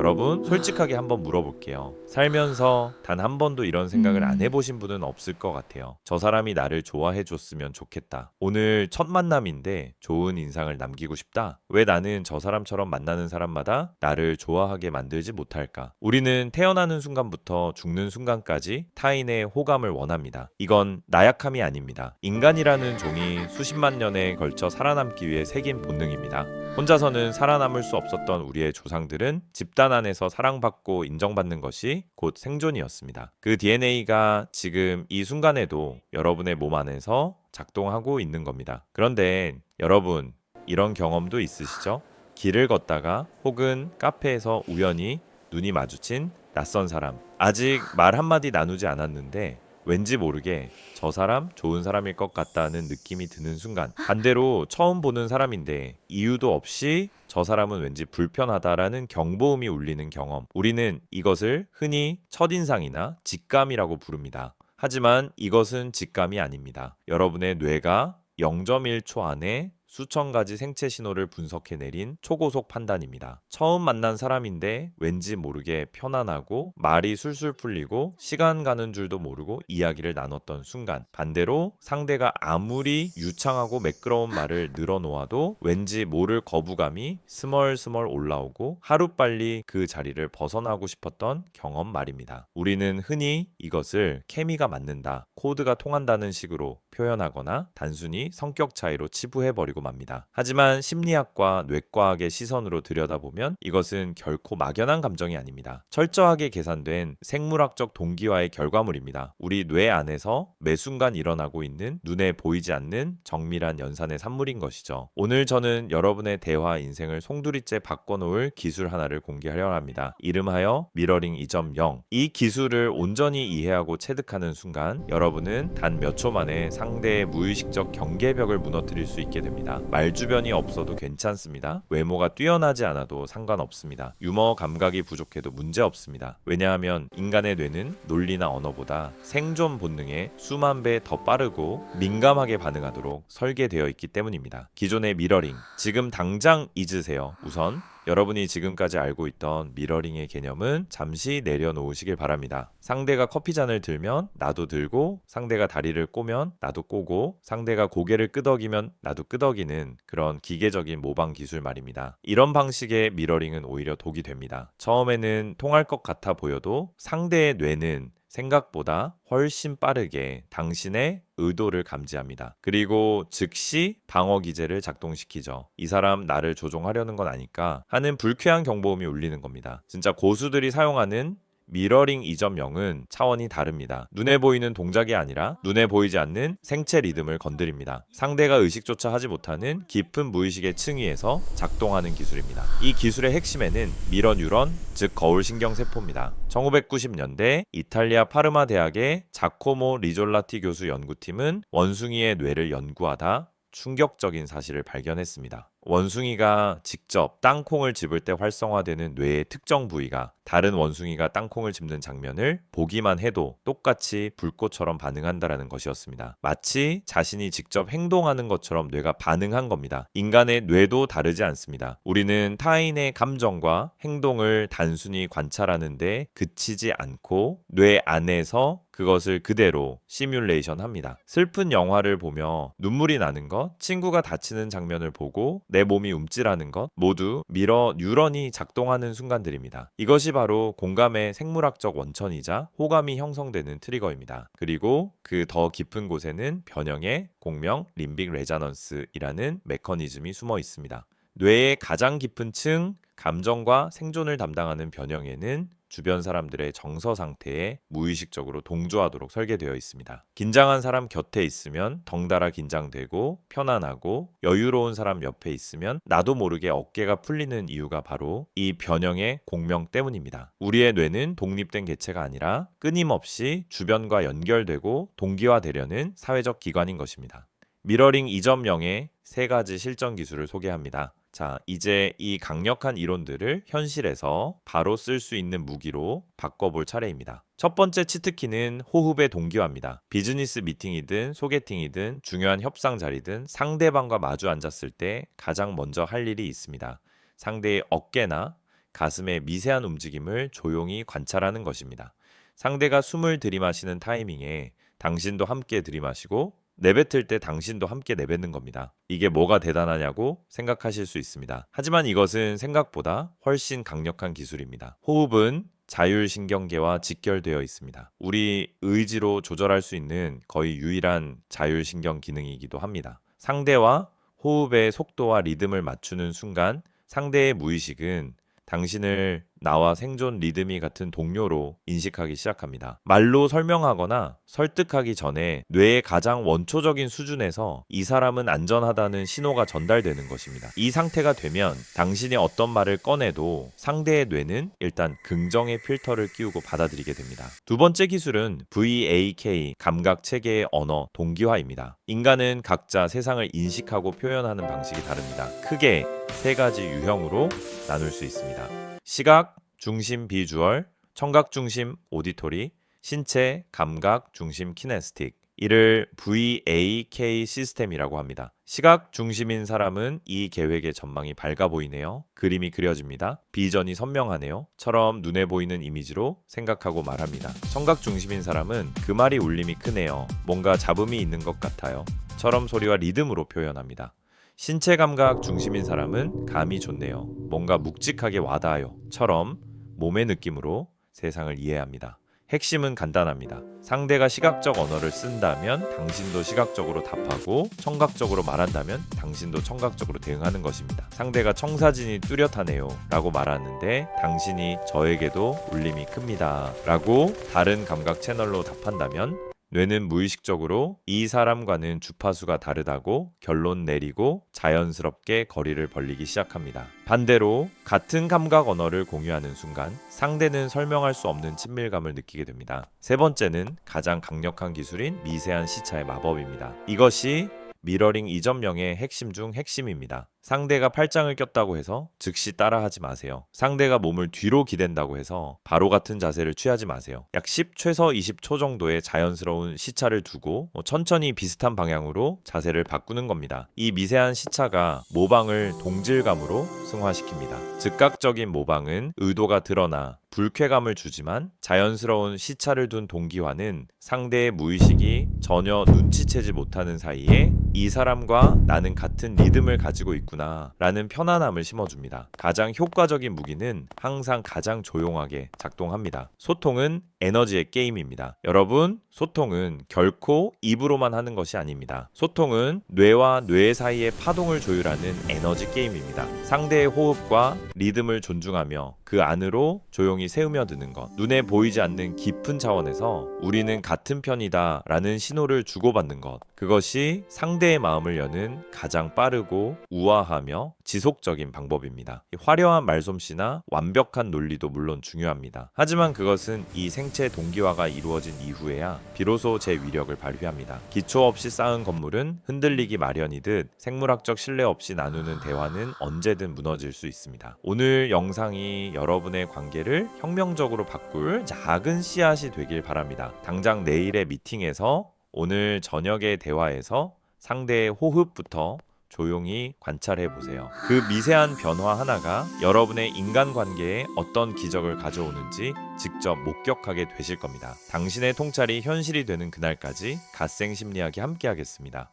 여러분, 솔직하게 한번 물어볼게요. 살면서 단 한 번도 이런 생각을 안 해보신 분은 없을 것 같아요. 저 사람이 나를 좋아해 줬으면 좋겠다. 오늘 첫 만남인데 좋은 인상을 남기고 싶다. 왜 나는 저 사람처럼 만나는 사람마다 나를 좋아하게 만들지 못할까? 우리는 태어나는 순간부터 죽는 순간까지 타인의 호감을 원합니다. 이건 나약함이 아닙니다. 인간이라는 종이 수십만 년에 걸쳐 살아남기 위해 새긴 본능입니다. 혼자서는 살아남을 수 없었던 우리의 조상들은 집단 안에서 사랑받고 인정받는 것이 곧 생존이었습니다. 그 DNA가 지금 이 순간에도 여러분의 몸 안에서 작동하고 있는 겁니다. 그런데 여러분, 이런 경험도 있으시죠? 길을 걷다가 혹은 카페에서 우연히 눈이 마주친 낯선 사람. 아직 말 한마디 나누지 않았는데 왠지 모르게 저 사람 좋은 사람일 것 같다는 느낌이 드는 순간, 반대로 처음 보는 사람인데 이유도 없이 저 사람은 왠지 불편하다라는 경보음이 울리는 경험. 우리는 이것을 흔히 첫인상이나 직감이라고 부릅니다. 하지만 이것은 직감이 아닙니다. 여러분의 뇌가 0.1초 안에 수천 가지 생체 신호를 분석해 내린 초고속 판단입니다. 처음 만난 사람인데 왠지 모르게 편안하고 말이 술술 풀리고 시간 가는 줄도 모르고 이야기를 나눴던 순간, 반대로 상대가 아무리 유창하고 매끄러운 말을 늘어놓아도 왠지 모를 거부감이 스멀스멀 올라오고 하루빨리 그 자리를 벗어나고 싶었던 경험 말입니다. 우리는 흔히 이것을 케미가 맞는다, 코드가 통한다는 식으로 표현하거나 단순히 성격 차이로 치부해버리고 맙니다. 하지만 심리학과 뇌과학의 시선으로 들여다보면 이것은 결코 막연한 감정이 아닙니다. 철저하게 계산된 생물학적 동기화의 결과물입니다. 우리 뇌 안에서 매 순간 일어나고 있는 눈에 보이지 않는 정밀한 연산의 산물인 것이죠. 오늘 저는 여러분의 대화 인생을 송두리째 바꿔놓을 기술 하나를 공개하려 합니다. 이름하여 미러링 2.0. 이 기술을 온전히 이해하고 체득하는 순간 여러분은 단 몇 초 만에 상대의 무의식적 경계벽을 무너뜨릴 수 있게 됩니다. 말주변이 없어도 괜찮습니다. 외모가 뛰어나지 않아도 상관없습니다. 유머 감각이 부족해도 문제 없습니다. 왜냐하면 인간의 뇌는 논리나 언어보다 생존 본능에 수만 배 더 빠르고 민감하게 반응하도록 설계되어 있기 때문입니다. 기존의 미러링, 지금 당장 잊으세요. 우선 여러분이 지금까지 알고 있던 미러링의 개념은 잠시 내려놓으시길 바랍니다. 상대가 커피잔을 들면 나도 들고, 상대가 다리를 꼬면 나도 꼬고, 상대가 고개를 끄덕이면 나도 끄덕이는 그런 기계적인 모방 기술 말입니다. 이런 방식의 미러링은 오히려 독이 됩니다. 처음에는 통할 것 같아 보여도 상대의 뇌는 생각보다 훨씬 빠르게 당신의 의도를 감지합니다. 그리고 즉시 방어 기제를 작동시키죠. 이 사람 나를 조종하려는 건 아닐까 하는 불쾌한 경보음이 울리는 겁니다. 진짜 고수들이 사용하는 미러링 2.0은 차원이 다릅니다. 눈에 보이는 동작이 아니라 눈에 보이지 않는 생체 리듬을 건드립니다. 상대가 의식조차 하지 못하는 깊은 무의식의 층위에서 작동하는 기술입니다. 이 기술의 핵심에는 미러 뉴런, 즉 거울 신경세포입니다. 1990년대 이탈리아 파르마 대학의 자코모 리졸라티 교수 연구팀은 원숭이의 뇌를 연구하다 충격적인 사실을 발견했습니다. 원숭이가 직접 땅콩을 집을 때 활성화되는 뇌의 특정 부위가 다른 원숭이가 땅콩을 집는 장면을 보기만 해도 똑같이 불꽃처럼 반응한다라는 것이었습니다. 마치 자신이 직접 행동하는 것처럼 뇌가 반응한 겁니다. 인간의 뇌도 다르지 않습니다. 우리는 타인의 감정과 행동을 단순히 관찰하는데 그치지 않고 뇌 안에서 그것을 그대로 시뮬레이션 합니다. 슬픈 영화를 보며 눈물이 나는 것, 친구가 다치는 장면을 보고 내 몸이 움찔하는 것, 모두 미러 뉴런이 작동하는 순간들입니다. 이것이 바로 공감의 생물학적 원천이자 호감이 형성되는 트리거입니다. 그리고 그 더 깊은 곳에는 변형의 공명 림빅 레저넌스이라는 메커니즘이 숨어 있습니다. 뇌의 가장 깊은 층, 감정과 생존을 담당하는 변형에는 주변 사람들의 정서 상태에 무의식적으로 동조하도록 설계되어 있습니다. 긴장한 사람 곁에 있으면 덩달아 긴장되고 편안하고, 여유로운 사람 옆에 있으면 나도 모르게 어깨가 풀리는 이유가 바로 이 변형의 공명 때문입니다. 우리의 뇌는 독립된 개체가 아니라 끊임없이 주변과 연결되고 동기화되려는 사회적 기관인 것입니다. 미러링 2.0의 세 가지 실전 기술을 소개합니다. 자, 이제 이 강력한 이론들을 현실에서 바로 쓸 수 있는 무기로 바꿔볼 차례입니다. 첫 번째 치트키는 호흡의 동기화입니다. 비즈니스 미팅이든 소개팅이든 중요한 협상 자리든 상대방과 마주 앉았을 때 가장 먼저 할 일이 있습니다. 상대의 어깨나 가슴의 미세한 움직임을 조용히 관찰하는 것입니다. 상대가 숨을 들이마시는 타이밍에 당신도 함께 들이마시고 내뱉을 때 당신도 함께 내뱉는 겁니다. 이게 뭐가 대단하냐고 생각하실 수 있습니다. 하지만 이것은 생각보다 훨씬 강력한 기술입니다. 호흡은 자율신경계와 직결되어 있습니다. 우리 의지로 조절할 수 있는 거의 유일한 자율신경 기능이기도 합니다. 상대와 호흡의 속도와 리듬을 맞추는 순간 상대의 무의식은 당신을 나와 생존 리듬이 같은 동료로 인식하기 시작합니다. 말로 설명하거나 설득하기 전에 뇌의 가장 원초적인 수준에서 이 사람은 안전하다는 신호가 전달되는 것입니다. 이 상태가 되면 당신이 어떤 말을 꺼내도 상대의 뇌는 일단 긍정의 필터를 끼우고 받아들이게 됩니다. 두 번째 기술은 VAK, 감각 체계의 언어, 동기화입니다. 인간은 각자 세상을 인식하고 표현하는 방식이 다릅니다. 크게 세 가지 유형으로 나눌 수 있습니다. 시각, 중심 비주얼, 청각 중심 오디토리, 신체, 감각 중심 키네스틱. 이를 VAK 시스템이라고 합니다. 시각 중심인 사람은 이 계획의 전망이 밝아 보이네요. 그림이 그려집니다. 비전이 선명하네요. 처럼 눈에 보이는 이미지로 생각하고 말합니다. 청각 중심인 사람은 그 말이 울림이 크네요. 뭔가 잡음이 있는 것 같아요. 처럼 소리와 리듬으로 표현합니다. 신체 감각 중심인 사람은 감이 좋네요. 뭔가 묵직하게 와닿아요. 처럼 몸의 느낌으로 세상을 이해합니다. 핵심은 간단합니다. 상대가 시각적 언어를 쓴다면 당신도 시각적으로 답하고 청각적으로 말한다면 당신도 청각적으로 대응하는 것입니다. 상대가 청사진이 뚜렷하네요 라고 말하는데 당신이 저에게도 울림이 큽니다 라고 다른 감각 채널로 답한다면 뇌는 무의식적으로 이 사람과는 주파수가 다르다고 결론 내리고 자연스럽게 거리를 벌리기 시작합니다. 반대로 같은 감각 언어를 공유하는 순간 상대는 설명할 수 없는 친밀감을 느끼게 됩니다. 세 번째는 가장 강력한 기술인 미세한 시차의 마법입니다. 이것이 미러링 이점령의 핵심 중 핵심입니다. 상대가 팔짱을 꼈다고 해서 즉시 따라하지 마세요. 상대가 몸을 뒤로 기댄다고 해서 바로 같은 자세를 취하지 마세요. 약 10 최소 20초 정도의 자연스러운 시차를 두고 천천히 비슷한 방향으로 자세를 바꾸는 겁니다. 이 미세한 시차가 모방을 동질감으로 승화시킵니다. 즉각적인 모방은 의도가 드러나 불쾌감을 주지만 자연스러운 시차를 둔 동기화는 상대의 무의식이 전혀 눈치채지 못하는 사이에 이 사람과 나는 같은 리듬을 가지고 있구나 라는 편안함을 심어줍니다. 가장 효과적인 무기는 항상 가장 조용하게 작동합니다. 소통은 에너지의 게임입니다. 여러분, 소통은 결코 입으로만 하는 것이 아닙니다. 소통은 뇌와 뇌 사이의 파동을 조율하는 에너지 게임입니다. 상대의 호흡과 리듬을 존중하며 그 안으로 조용히 새으며드는 것, 눈에 보이지 않는 깊은 차원에서 우리는 같은 편이다 라는 신호를 주고받는 것, 그것이 상대의 마음을 여는 가장 빠르고 우아하며 지속적인 방법입니다. 화려한 말솜씨나 완벽한 논리도 물론 중요합니다. 하지만 그것은 이 생체 동기화가 이루어진 이후에야 비로소 제 위력을 발휘합니다. 기초 없이 쌓은 건물은 흔들리기 마련이듯 생물학적 신뢰 없이 나누는 대화는 언제든 무너질 수 있습니다. 오늘 영상이 여러분의 관계를 혁명적으로 바꿀 작은 씨앗이 되길 바랍니다. 당장 내일의 미팅에서 오늘 저녁의 대화에서 상대의 호흡부터 조용히 관찰해 보세요. 그 미세한 변화 하나가 여러분의 인간관계에 어떤 기적을 가져오는지 직접 목격하게 되실 겁니다. 당신의 통찰이 현실이 되는 그날까지 갓생 심리학이 함께하겠습니다.